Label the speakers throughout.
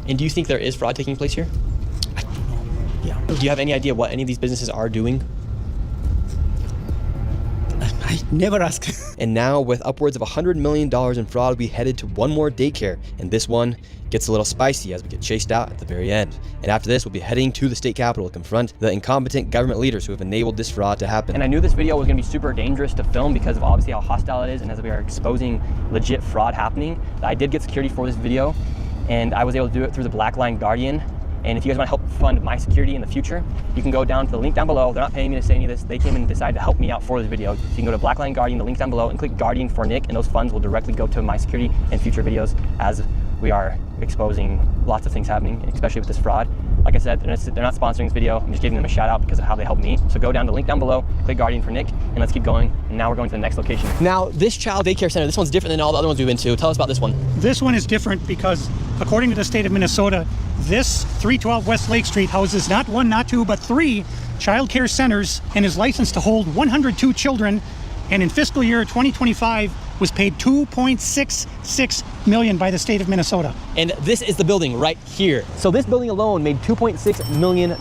Speaker 1: And do you think there is fraud taking place here?
Speaker 2: I don't know. Yeah.
Speaker 1: Do you have any idea what any of these businesses are doing?
Speaker 2: I never ask.
Speaker 1: And now, with upwards of $100 million in fraud, we headed to one more daycare, and this one gets a little spicy as we get chased out at the very end. And after this, we'll be heading to the state capitol to confront the incompetent government leaders who have enabled this fraud to happen. And I knew this video was going to be super dangerous to film because of obviously how hostile it is, and as we are exposing legit fraud happening. I did get security for this video, and I was able to do it through the Black Line Guardian. And if you guys want to help fund my security in the future, you can go down to the link down below. They're not paying me to say any of this. They came and decided to help me out for this video. So you can go to Black Line Guardian, the link down below, and click Guardian for Nick, and those funds will directly go to my security and future videos as we are exposing lots of things happening, especially with this fraud. Like I said, they're not sponsoring this video. I'm just giving them a shout out because of how they helped me. So go down to the link down below, click Guardian for Nick, and let's keep going. And now we're going to the next location. Now, this child daycare center, this one's different than all the other ones we've been to. Tell us about this one.
Speaker 3: This one is different because, according to the state of Minnesota, this 312 West Lake Street houses not one, not two, but three child care centers and is licensed to hold 102 children, and in fiscal year 2025 was paid $2.66 million by the state of Minnesota.
Speaker 1: And this is the building right here. So this building alone made $2.6 million.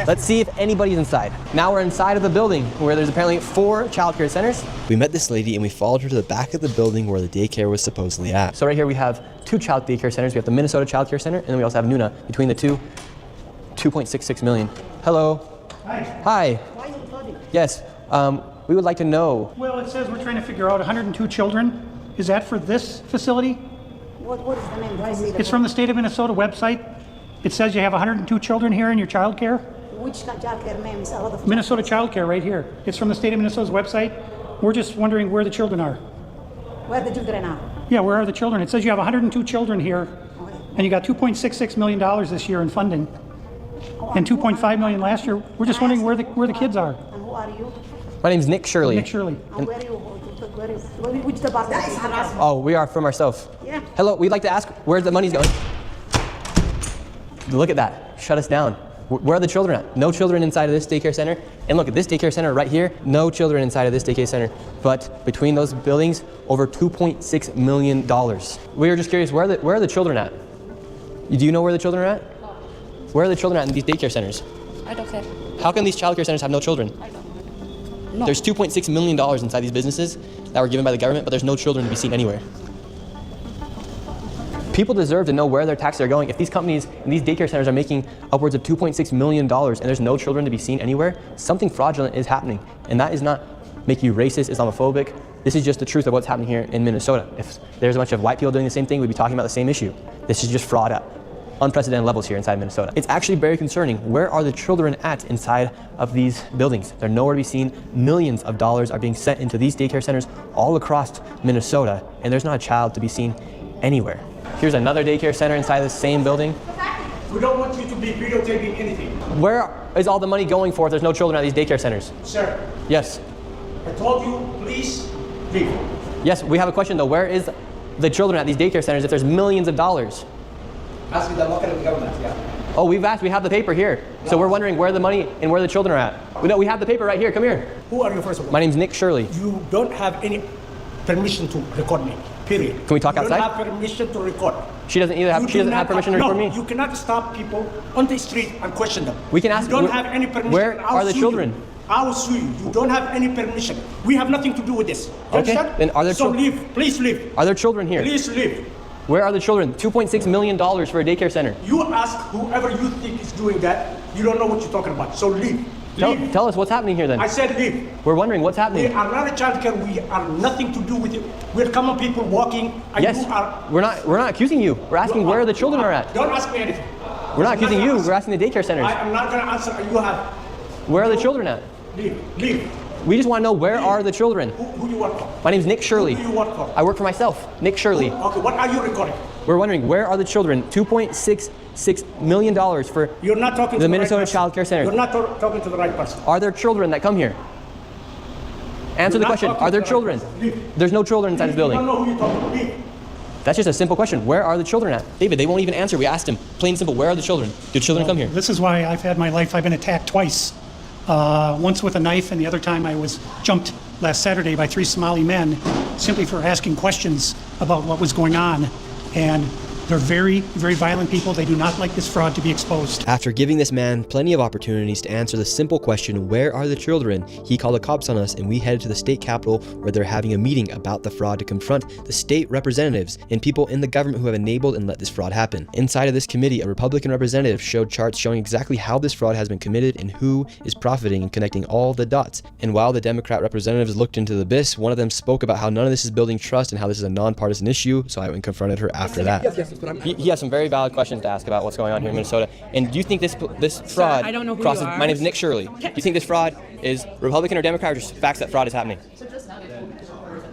Speaker 1: Let's see if anybody's inside. Now we're inside of the building where there's apparently 4 child care centers. We met this lady and we followed her to the back of the building where the daycare was supposedly at. So right here we have 2 child daycare centers. We have the Minnesota Child Care Center, and then we also have Nuna. Between the two, $2.66 million. Hello.
Speaker 3: Hi.
Speaker 1: Hi.
Speaker 3: Why are you flooding?
Speaker 1: Yes. We would like to know.
Speaker 3: Well, it says we're trying to figure out 102 children. Is that for this facility?
Speaker 4: What is the name? Do I see the
Speaker 3: It's from the state of Minnesota website. It says you have 102 children here in your child care.
Speaker 4: Which child care name is a lot of
Speaker 3: Minnesota Child Care right here. It's from the state of Minnesota's website. We're just wondering where the children are.
Speaker 4: Where the children are?
Speaker 3: Yeah, where are the children? It says you have 102 children here, and you got $2.66 million this year in funding, and $2.5 million last year. We're just wondering where the kids are.
Speaker 4: And who are you?
Speaker 1: My name's Nick Shirley.
Speaker 3: Nick Shirley.
Speaker 4: And where are you? Which department?
Speaker 1: Oh, we are from ourselves.
Speaker 4: Yeah.
Speaker 1: Hello, we'd like to ask where the money's going. Look at that. Shut us down. Where are the children at? No children inside of this daycare center. And look at this daycare center right here. No children inside of this daycare center. But between those buildings, over $2.6 million. We were just curious, where are the children at? Do you know where the children are at? Where are the children at in these daycare centers?
Speaker 5: I don't care.
Speaker 1: How can these child care centers have no children?
Speaker 5: I don't know. No.
Speaker 1: There's $2.6 million inside these businesses that were given by the government, but there's no children to be seen anywhere. People deserve to know where their taxes are going. If these companies and these daycare centers are making upwards of $2.6 million and there's no children to be seen anywhere, something fraudulent is happening. And that is not make you racist, Islamophobic. This is just the truth of what's happening here in Minnesota. If there's a bunch of white people doing the same thing, we'd be talking about the same issue. This is just fraud at unprecedented levels here inside Minnesota. It's actually very concerning. Where are the children at inside of these buildings? They're nowhere to be seen. Millions of dollars are being sent into these daycare centers all across Minnesota, and there's not a child to be seen anywhere. Here's another daycare center inside the same building.
Speaker 6: We don't want you to be videotaping anything.
Speaker 1: Where is all the money going for if there's no children at these daycare centers?
Speaker 6: Sir,
Speaker 1: Yes.
Speaker 6: I told you, please leave.
Speaker 1: Yes, we have a question though. Where is the children at these daycare centers if there's millions of dollars?
Speaker 6: Ask the local government, yeah.
Speaker 1: Oh, we've asked, we have the paper here. So we're wondering where the money and where the children are at. We have the paper right here, come here.
Speaker 6: Who are you, first of all?
Speaker 1: My name's Nick Shirley.
Speaker 6: You don't have any permission to record me, period.
Speaker 1: Can we talk outside?
Speaker 6: You don't have permission to record.
Speaker 1: She doesn't have permission to record me?
Speaker 6: No, you cannot stop people on the street and question them.
Speaker 1: We can ask.
Speaker 6: You don't have any permission.
Speaker 1: Where are the children?
Speaker 6: I will sue you. You don't have any permission. We have nothing to do with this. You
Speaker 1: Okay,
Speaker 6: understand?
Speaker 1: then are there
Speaker 6: So
Speaker 1: children?
Speaker 6: leave, please leave.
Speaker 1: Are there children here?
Speaker 6: Please leave.
Speaker 1: Where are the children? $2.6 million for a daycare center.
Speaker 6: You ask whoever you think is doing that, you don't know what you're talking about. So leave. Leave.
Speaker 1: Tell us what's happening here then.
Speaker 6: I said leave.
Speaker 1: We're wondering what's
Speaker 6: We
Speaker 1: happening.
Speaker 6: are not a child care. We are nothing to do with it. We're common people walking. And
Speaker 1: Yes,
Speaker 6: you are.
Speaker 1: we're not accusing you. We're asking where the children are at.
Speaker 6: Don't ask me anything.
Speaker 1: We're not accusing you. We're asking the daycare centers.
Speaker 6: I am not going to answer. You have.
Speaker 1: Where are the children at?
Speaker 6: Leave. Leave.
Speaker 1: We just want to know where are the children.
Speaker 6: Who you work for?
Speaker 1: My name's Nick Shirley.
Speaker 6: Who do you work for?
Speaker 1: I work for myself, Nick Shirley.
Speaker 6: Okay, what are you recording?
Speaker 1: We're wondering where are the children? $2.66 million for
Speaker 6: You're not talking to
Speaker 1: the Minnesota
Speaker 6: right person.
Speaker 1: Child Care Center.
Speaker 6: You're not talking to the right person.
Speaker 1: Are there children that come here? Answer the
Speaker 6: You're not
Speaker 1: question.
Speaker 6: talking
Speaker 1: Are there
Speaker 6: to the right
Speaker 1: children?
Speaker 6: person. Leave.
Speaker 1: There's no children inside this
Speaker 6: You don't
Speaker 1: building.
Speaker 6: know who you're talking to. Leave.
Speaker 1: That's just a simple question. Where are the children at? David, they won't even answer. We asked him. Plain and simple. Where are the children? Do children come here?
Speaker 3: This is why I've had my life. I've been attacked twice. Once with a knife, and the other time I was jumped last Saturday by 3 Somali men simply for asking questions about what was going on. And They're very, very violent people. They do not like this fraud to be exposed.
Speaker 1: After giving this man plenty of opportunities to answer the simple question, where are the children, he called the cops on us and we headed to the state capitol where they're having a meeting about the fraud to confront the state representatives and people in the government who have enabled and let this fraud happen. Inside of this committee, a Republican representative showed charts showing exactly how this fraud has been committed and who is profiting and connecting all the dots. And while the Democrat representatives looked into the abyss, one of them spoke about how none of this is building trust and how this is a nonpartisan issue, so I went and confronted her after that. He has some very valid questions to ask about what's going on here in Minnesota. And do you think this fraud
Speaker 7: I don't know who
Speaker 1: crosses...
Speaker 7: you are.
Speaker 1: My name is Nick Shirley. Do you think this fraud is Republican or Democrat, or just facts that fraud is happening?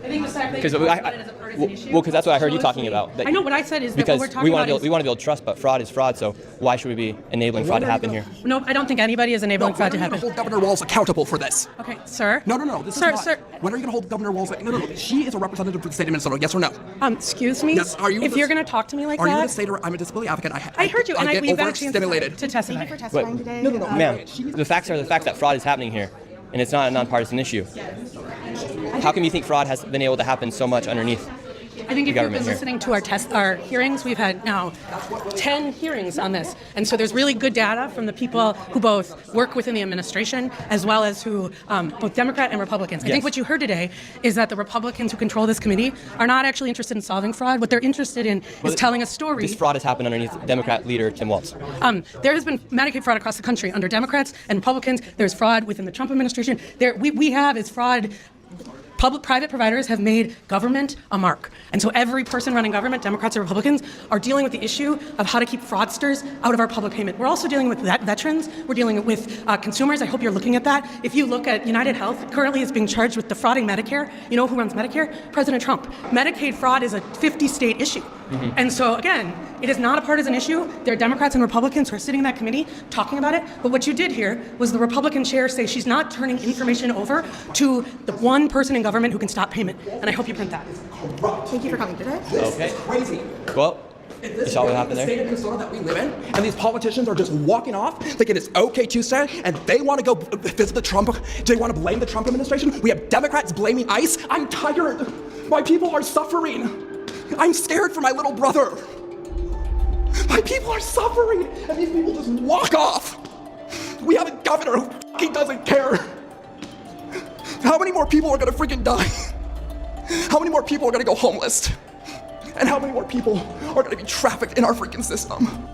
Speaker 7: I think the fact that
Speaker 1: Because
Speaker 7: you talk about it as a partisan issue.
Speaker 1: well, because that's what I heard you
Speaker 7: shows
Speaker 1: talking
Speaker 7: me-
Speaker 1: about.
Speaker 7: I know what I said is that
Speaker 1: because
Speaker 7: what we're talking about
Speaker 1: we want to build trust, but fraud is fraud. So why should we be enabling fraud to happen here?
Speaker 7: No, I don't think anybody is enabling fraud to happen.
Speaker 8: Hold Governor Walz accountable for this.
Speaker 7: Okay, sir.
Speaker 8: No. This
Speaker 7: Sir,
Speaker 8: is not.
Speaker 7: sir.
Speaker 8: When are you going to hold Governor Walz? No. She is a representative for the state of Minnesota. Yes or no?
Speaker 7: Excuse me.
Speaker 8: Yes. Are you?
Speaker 7: If you're going to talk to me like
Speaker 8: Are you going
Speaker 7: that,
Speaker 8: to say to her, "I'm a disability advocate"?
Speaker 7: I heard you, and
Speaker 8: get
Speaker 7: we've got a chance
Speaker 8: overstimulated.
Speaker 7: to testify.
Speaker 1: But, ma'am, the facts are the facts that fraud is happening here, and it's not a nonpartisan issue. How come you think fraud has been able to happen so much underneath?
Speaker 7: I think if you've been
Speaker 1: government here?
Speaker 7: listening to our hearings, we've had now 10 hearings on this. And so there's really good data from the people who both work within the administration as well as who, both Democrat and Republicans. I think what you heard today is that the Republicans who control this committee are not actually interested in solving fraud. What they're interested in is telling a story.
Speaker 1: This fraud has happened underneath Democrat leader Tim Walz.
Speaker 7: There has been Medicaid fraud across the country under Democrats and Republicans. There's fraud within the Trump administration. We have is fraud. Public-private providers have made government a mark. And so every person running government, Democrats or Republicans, are dealing with the issue of how to keep fraudsters out of our public payment. We're also dealing with veterans. We're dealing with consumers. I hope you're looking at that. If you look at United Health, currently is being charged with defrauding Medicare. You know who runs Medicare? President Trump. Medicaid fraud is a 50-state issue. And so, again, it is not a partisan issue. There are Democrats and Republicans who are sitting in that committee talking about it. But what you did here was the Republican chair say she's not turning information over to the one person in government who can stop payment. And I hope you print that.
Speaker 5: Thank you for coming today.
Speaker 1: Okay.
Speaker 8: Crazy.
Speaker 1: Well, you saw what happened
Speaker 8: the state
Speaker 1: there?
Speaker 8: of Minnesota that we live in, and these politicians are just walking off thinking it's okay Tuesday, and they want to go visit the Trump. They want to blame the Trump administration. We have Democrats blaming ICE. I'm tired. My people are suffering. I'm scared for my little brother. My people are suffering, and these people just walk off. We have a governor who fucking doesn't care. How many more people are gonna freaking die? How many more people are gonna go homeless? And how many more people are gonna be trafficked in our freaking system?